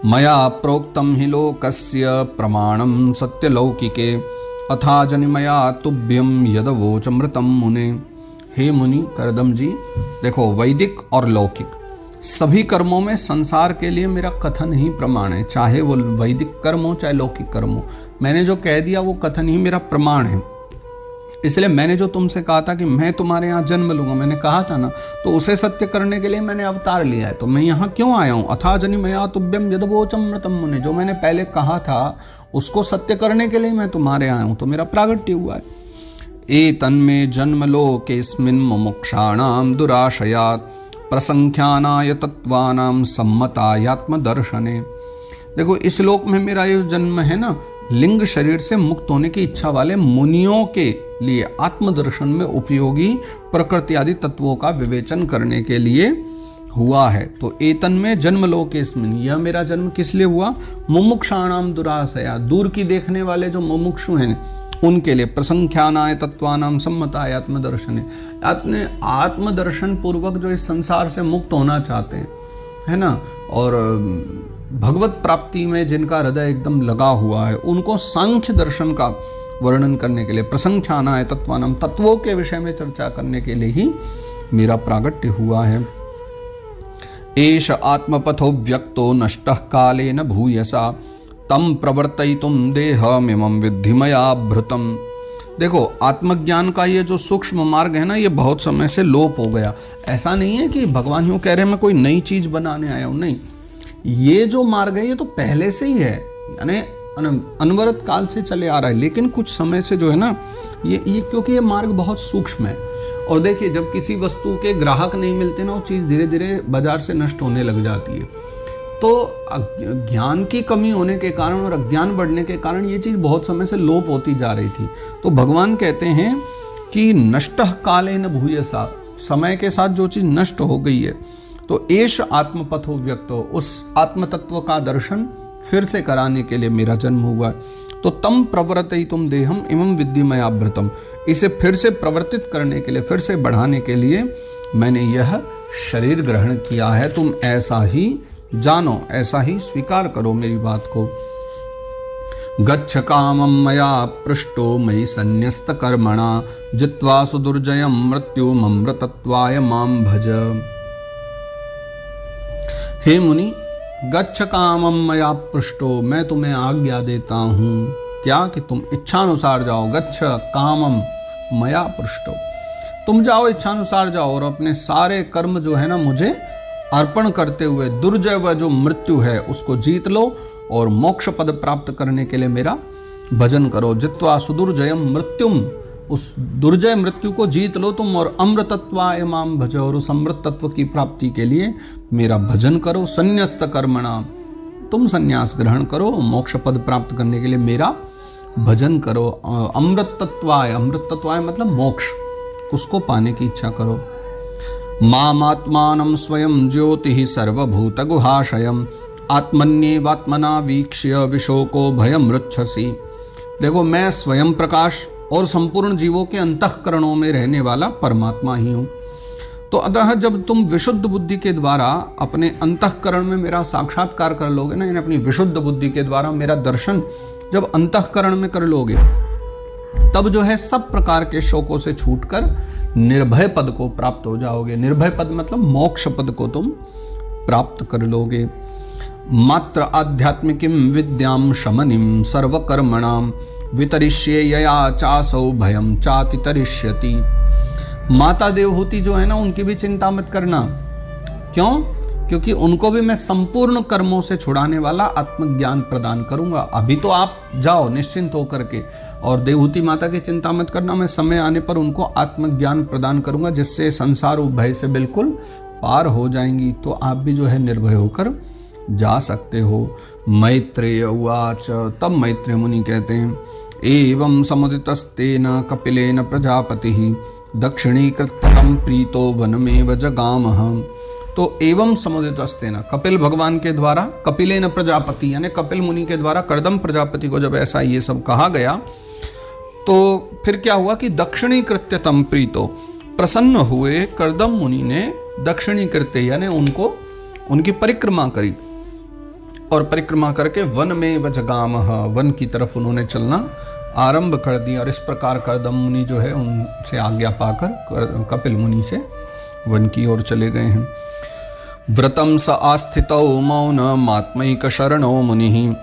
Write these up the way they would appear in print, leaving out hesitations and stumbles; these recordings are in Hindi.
मया प्रोक्तं हि लोकस्य प्रमाणं सत्यलौकिके अथा जनिमया तुभ्यं यदवोचमृतं मुने। हे मुनि करदम जी, देखो वैदिक और लौकिक सभी कर्मों में संसार के लिए मेरा कथन ही प्रमाण है, चाहे वो वैदिक कर्म हो चाहे लौकिक कर्म हो। मैंने जो कह दिया वो कथन ही मेरा प्रमाण है। इसलिए मैंने जो तुमसे कहा था कि मैं तुम्हारे यहाँ जन्म लूंगा, मैंने कहा था ना, तो उसे सत्य करने के लिए मैंने अवतार लिया है। तो मैं यहाँ क्यों आया हूँ? अथा जनिमया तुभ्यम यदवोचमृतं मुने, जो मैंने पहले कहा था उसको सत्य करने के लिए मैं तुम्हारे आया हूँ, तो मेरा प्रागट्य हुआ है। एतन्मे जन्मलोकेस्मिन् मुमुक्षाणां दुराशयात् प्रसंख्यानाय तत्वानां सम्मतायात्मदर्शने। देखो इस लोक में मेरा ये जन्म है ना, लिंग शरीर से मुक्त होने की इच्छा वाले मुनियों के लिए आत्मदर्शन में उपयोगी प्रकृति आदि तत्वों का विवेचन करने के लिए हुआ है। तो एतन में जन्मलोकेस्मिन्, यह मेरा जन्म किस लिए हुआ? मुमुक्षाणाम दुराशया, दूर की देखने वाले जो मुमुक्षु हैं उनके लिए, प्रसंख्यानाय तत्वानाम सम्मताय आत्मदर्शने, अपने आत्मदर्शन पूर्वक जो इस संसार से मुक्त होना चाहते हैं, है ना, और भगवत प्राप्ति में जिनका हृदय एकदम लगा हुआ है, उनको सांख्य दर्शन का वर्णन करने के लिए, प्रसंख्यानाय तत्वानाम, तत्वों के विषय में चर्चा करने के लिए ही मेरा प्रागट्य हुआ है। एष आत्मपथो व्यक्तो नष्टः कालेन भूयसा तम प्रवर्तयितुम देहमिमं विद्धि मया भृतम्। देखो आत्मज्ञान का ये जो सूक्ष्म मार्ग है ना, ये बहुत समय से लोप हो गया। ऐसा नहीं है कि भगवान यूँ कह रहे हैं मैं कोई नई चीज बनाने आया हूँ, नहीं, ये जो मार्ग है ये तो पहले से ही है, यानी अनवरत काल से चले आ रहा है। लेकिन कुछ समय से जो है ना ये क्योंकि ये मार्ग बहुत सूक्ष्म है। और देखिए जब किसी वस्तु के ग्राहक नहीं मिलते ना, वो चीज़ धीरे धीरे बाजार से नष्ट होने लग जाती है। तो ज्ञान की कमी होने के कारण और अज्ञान बढ़ने के कारण ये चीज़ बहुत समय से लोप होती जा रही थी। तो भगवान कहते हैं कि नष्टः कालेन भूयसा, समय के साथ जो चीज़ नष्ट हो गई है, तो एष आत्मपथो व्यक्तो, उस आत्म तत्व का दर्शन फिर से कराने के लिए मेरा जन्म हुआ। तो तम प्रवर्तयितुम देहम इमं विद्धि मया भृतम्, इसे फिर से प्रवर्तित करने के लिए, फिर से बढ़ाने के लिए मैंने यह शरीर ग्रहण किया है। तुम ऐसा ही जानो, ऐसा ही स्वीकार करो मेरी बात को। गच्छ कामं मया पृष्टो मयि संन्यस्त कर्मणा जित्वा सुदुर्जयं मृत्युममृतत्वाय मां भज। हे मुनि, गच्छ कामं मया पृष्टो, मैं तुम्हें आज्ञा देता हूँ क्या कि तुम इच्छानुसार जाओ। गच्छ कामं मया पृष्टो, तुम जाओ इच्छानुसार जाओ और अपने सारे कर्म जो है ना मुझे अर्पण करते हुए दुर्जय व जो मृत्यु है उसको जीत लो और मोक्ष पद प्राप्त करने के लिए मेरा भजन करो। जित्वा सुदुर्जयम मृत्युम, उस दुर्जय मृत्यु को जीत लो तुम, और अमृतत्वाय माम भज, और उस अमृत तत्व की प्राप्ति के लिए मेरा भजन करो। संन्यस्त कर्मणा, तुम संन्यास ग्रहण करो, मोक्ष पद प्राप्त करने के लिए मेरा भजन करो। अमृतत्वाय, अमृतत्वाय मतलब मोक्ष, उसको पाने की इच्छा करो। मामात्मानं स्वयं ज्योतिः सर्वभूत गुहाशयम् आत्मन्येवात्मना वीक्ष्य विशोको भयं रक्षसि। देखो मैं स्वयं प्रकाश और संपूर्ण जीवों के अंतःकरणों में रहने वाला परमात्मा ही हूँ। तो अतः जब तुम विशुद्ध बुद्धि के द्वारा अपने अंतःकरण में मेरा साक्षात्कार कर लोगे ना, यानी अपनी विशुद्ध बुद्धि के द्वारा मेरा दर्शन जब अंतःकरण में कर लोगे, तब जो है सब प्रकार के शोकों से छूटकर निर्भय पद को प्राप्त हो जाओगे। निर्भय पद मतलब मोक्ष पद को तुम प्राप्त कर लोगे। मात्र आध्यात्मिकीं विद्यां शमनिं सर्वकर्मणां वितरिष्ये यया चासौ भयं चाति तरिष्यति। माता देवहूति जो है ना, उनकी भी चिंता मत करना। क्यों? क्योंकि उनको भी मैं संपूर्ण कर्मों से छुड़ाने वाला आत्मज्ञान प्रदान करूंगा। अभी तो आप जाओ निश्चिंत होकर के, और देवहूति माता की चिंता मत करना, मैं समय आने पर उनको आत्मज्ञान प्रदान करूंगा जिससे संसार भय से बिल्कुल पार हो जाएंगी। तो आप भी जो है निर्भय होकर जा सकते हो। मैत्रेय उवाच, तब मैत्रेय मुनि कहते हैं, एवं समुदितस्तेन कपिलेन प्रजापतिः दक्षिणीकृतं प्रीतो वनमेव जगामः। तो एवं समुदितस्तेन, कपिल भगवान के द्वारा, कपिलेन प्रजापति यानी कपिल मुनि के द्वारा कर्दम प्रजापति को जब ऐसा ये सब कहा गया, तो फिर क्या हुआ कि दक्षिणीकृत्यतम प्रीतो, प्रसन्न हुए कर्दम मुनि ने दक्षिणीकृत्य यानी उनको उनकी परिक्रमा करी। और परिक्रमा करके वन में वजगामः, वन की तरफ उन्होंने चलना आरंभ कर दिया। और इस प्रकार कर्दम मुनि जो है उनसे आज्ञा पाकर कपिल मुनि से वन की ओर चले गए हैं। व्रतम स आस्थितौ मौनमात्मैक शरणो मुनिः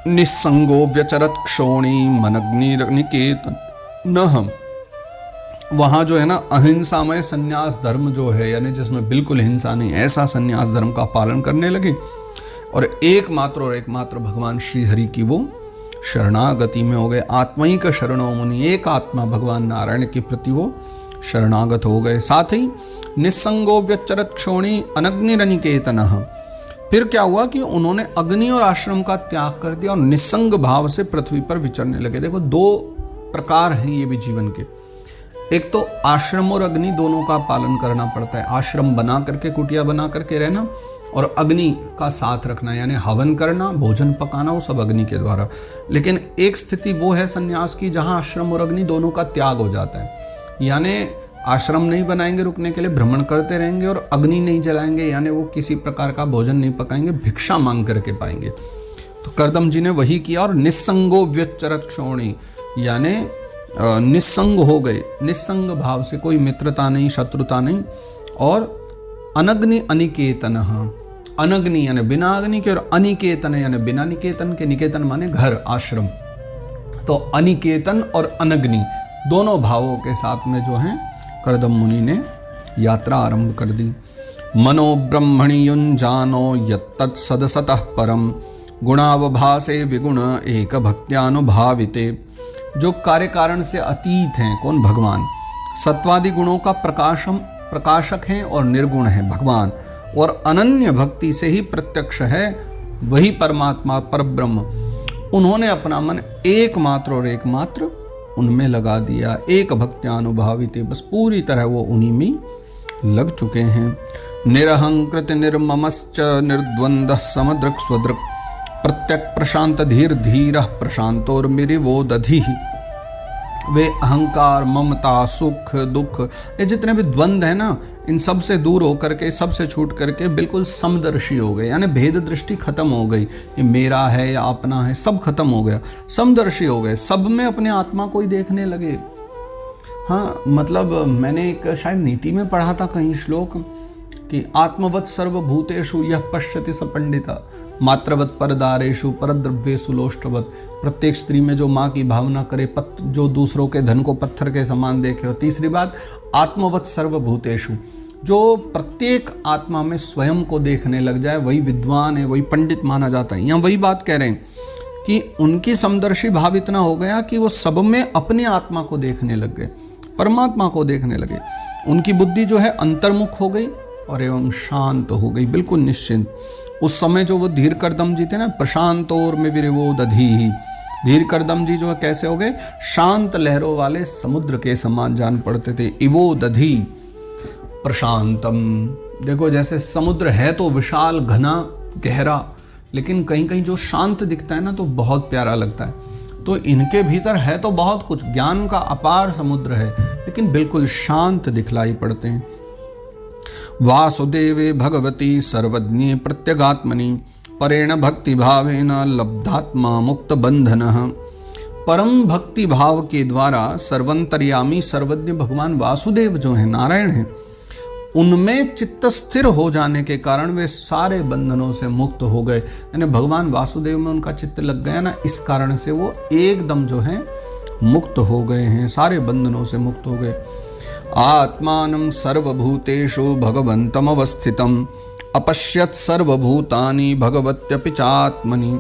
निस्संगो व्यचरत क्षोणी मनग्निकेतनः। वहाँ जो है ना अहिंसामय संन्यास धर्म जो है, यानी जिसमें बिल्कुल हिंसा नहीं, ऐसा संन्यास धर्म का पालन करने लगे और एकमात्र भगवान श्री हरि की वो शरणागति में हो गए। आत्मैक शरणो मुनि, एक आत्मा भगवान नारायण के प्रति वो शरणागत हो गए। साथ ही निस्संगो व्यचरत क्षोणी अनग्निरनिकेतनः, फिर क्या हुआ कि उन्होंने अग्नि और आश्रम का त्याग कर दिया और निस्संग भाव से पृथ्वी पर विचरने लगे। देखो दो प्रकार हैं ये भी जीवन के, एक तो आश्रम और अग्नि दोनों का पालन करना पड़ता है। आश्रम बना करके, कुटिया बना करके रहना और अग्नि का साथ रखना, यानी हवन करना, भोजन पकाना, वो सब अग्नि के द्वारा। लेकिन एक स्थिति वो है संन्यास की जहाँ आश्रम और अग्नि दोनों का त्याग हो जाता है, यानी आश्रम नहीं बनाएंगे रुकने के लिए, भ्रमण करते रहेंगे, और अग्नि नहीं जलाएंगे, यानी वो किसी प्रकार का भोजन नहीं पकाएंगे, भिक्षा मांग करके पाएंगे। तो कर्दम जी ने वही किया। और निस्संगो व्यचरत क्षोणी, यानी निस्संग हो गए, निस्संग भाव से, कोई मित्रता नहीं, शत्रुता नहीं। और अनग्नि अनिकेतनः, अनग्नि यानी बिना अग्नि के, और अनिकेतन यानी बिना निकेतन के। निकेतन माने घर, आश्रम। तो अनिकेतन और अनग्नि दोनों भावों के साथ में जो है कर्दम मुनि ने यात्रा आरंभ कर दी। मनो ब्रह्मणि युञ्जानो यत्तत् सदसतः परम गुणावभासे विगुण एक भक्त्यानुभाविते। जो कार्य कारण से अतीत हैं, कौन? भगवान। सत्वादि गुणों का प्रकाशक हैं और निर्गुण है भगवान, और अनन्य भक्ति से ही प्रत्यक्ष है वही परमात्मा परब्रह्म। उन्होंने अपना मन एकमात्र और एकमात्र उनमें लगा दिया। एक भक्त्यानुभावित, बस पूरी तरह वो उन्हीं में लग चुके हैं। निरहंकृत निर्ममश्च निर्द्वंद्व समदृक् स्वदृक् प्रत्यक प्रशांत धीर धीरः प्रशांतोर्मिरिवो दधिः। वे अहंकार, ममता, सुख, दुख, ये जितने भी द्वंद्व है ना, इन सब से दूर होकर के, सबसे छूट करके बिल्कुल समदर्शी हो गए, यानी भेद दृष्टि खत्म हो गई। ये मेरा है या अपना है, सब खत्म हो गया, समदर्शी हो गए, सब में अपने आत्मा को ही देखने लगे। हाँ, मतलब मैंने एक शायद नीति में पढ़ा था कहीं श्लोक कि आत्मवत् सर्वभूतेषु यह पश्यति स पंडिता मात्रवत् परदारेषु परद्रव्येषु लोष्टवत्। प्रत्येक स्त्री में जो माँ की भावना करे, जो दूसरों के धन को पत्थर के समान देखे। और तीसरी बात, आत्मवत् सर्वभूतेषु, जो प्रत्येक आत्मा में स्वयं को देखने लग जाए, वही विद्वान है, वही पंडित माना जाता है। यहाँ वही बात कह रहे हैं कि उनकी समदर्शी भाव इतना हो गया कि वो सब में अपने आत्मा को देखने लग गए, परमात्मा को देखने लगे। उनकी बुद्धि जो है अंतर्मुख हो गई और एवं शांत हो गई, बिल्कुल निश्चिंत। उस समय जो वो धीर कर्दम जी थे ना, प्रशांतोर्मिरिवो दधिः, धीर कर्दम जी जो है कैसे हो गए? शांत लहरों वाले समुद्र के समान जान पड़ते थे। इवो दधि प्रशांतम, देखो जैसे समुद्र है तो विशाल, घना, गहरा, लेकिन कहीं कहीं जो शांत दिखता है ना तो बहुत प्यारा लगता है। तो इनके भीतर है तो बहुत कुछ, ज्ञान का अपार समुद्र है, लेकिन बिल्कुल शांत दिखलाई पड़ते हैं। वासुदेवे भगवती सर्वज्ञे प्रत्यगात्मनि परेण भक्ति भावेन लब्धात्मा मुक्त बंधनः। परम भक्ति भाव के द्वारा सर्वंतर्यामी सर्वज्ञ भगवान वासुदेव जो है, नारायण हैं, उनमें चित्त स्थिर हो जाने के कारण वे सारे बंधनों से मुक्त हो गए। यानी भगवान वासुदेव में उनका चित्त लग गया ना, इस कारण से वो एकदम जो है मुक्त हो गए हैं, सारे बंधनों से मुक्त हो गए। आत्मानं सर्वभूतेषु भगवन्तम् अवस्थितम् अपश्यत् सर्वभूतानि भगवत्यपि चात्मनि।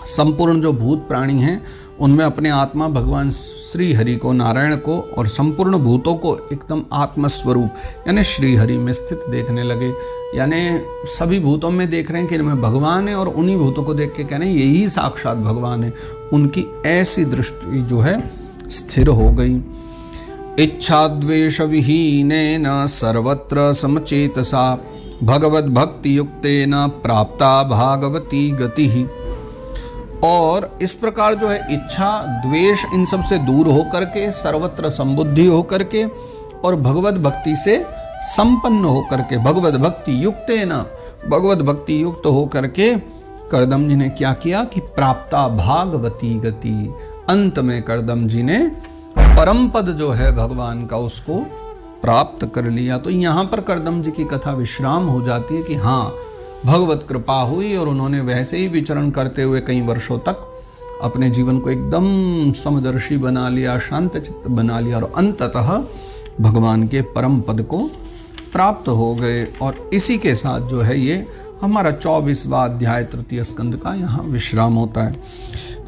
संपूर्ण जो भूत प्राणी हैं उनमें अपने आत्मा भगवान श्री हरि को, नारायण को, और संपूर्ण भूतों को एकदम आत्मस्वरूप यानी श्री हरि में स्थित देखने लगे। यानी सभी भूतों में देख रहे हैं कि इनमें भगवान है, और उन्हीं भूतों को देख के कह रहे हैं यही साक्षात भगवान है। उनकी ऐसी दृष्टि जो है स्थिर हो गई। इच्छा द्वेष विहीनेन सर्वत्र समचेतसा भगवत भक्ति युक्तेन प्राप्ता भागवती गतिः। और इस प्रकार जो है इच्छा द्वेष इन सब से दूर होकर के, सर्वत्र संबुद्धि होकर के, और भगवत भक्ति से संपन्न होकर के, भगवत भक्ति युक्तेन, भगवत भक्ति युक्त हो करके करदम जी ने क्या किया कि प्राप्ता भागवती गति, अंत में करदम जी ने परम पद जो है भगवान का उसको प्राप्त कर लिया। तो यहाँ पर करदम जी की कथा विश्राम हो जाती है कि हाँ, भगवत कृपा हुई और उन्होंने वैसे ही विचरण करते हुए कई वर्षों तक अपने जीवन को एकदम समदर्शी बना लिया, शांत चित्त बना लिया और अंततः भगवान के परम पद को प्राप्त हो गए। और इसी के साथ जो है ये हमारा 24वां अध्याय तृतीय स्कंद का यहाँ विश्राम होता है।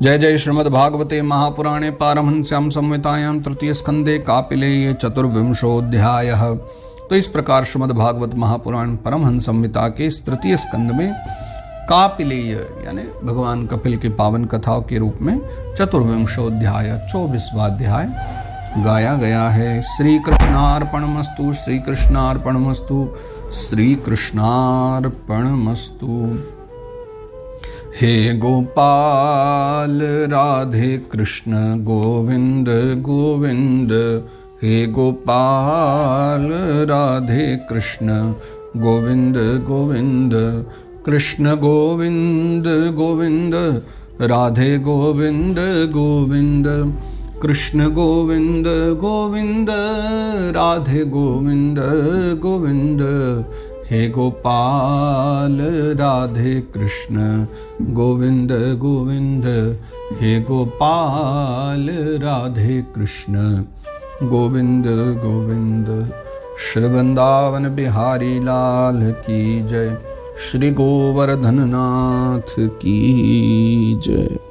जय जय श्रीमद् भागवते महापुराणे पारमहंस्याम संहितायां तृतीय स्कंदे कापिलेये चतुर्विंशोऽध्यायः। तो इस प्रकार श्रीमद् भागवत महापुराण परमहंस संहिता के इस तृतीय स्कंद में कापिलेय यानी भगवान कपिल के पावन कथाओं के रूप में चतुर्विंशोऽध्याय 24वां अध्याय गाया गया है। श्री कृष्णार्पणमस्तु, श्री कृष्णार्पणमस्तु, श्री कृष्णार्पणमस्तु। हे गोपाल राधे कृष्ण गोविंद गोविंद, हे गोपाल राधे कृष्ण गोविंद गोविंद, कृष्ण गोविंद गोविंद, राधे गोविंद गोविंद, कृष्ण गोविंद गोविंद, राधे गोविंद गोविंद, हे गोपाल राधे कृष्ण गोविंद गोविंद, हे गोपाल राधे कृष्ण गोविंद गोविंद। श्री वृंदावन बिहारी लाल की जय, श्री गोवर्धन नाथ की जय।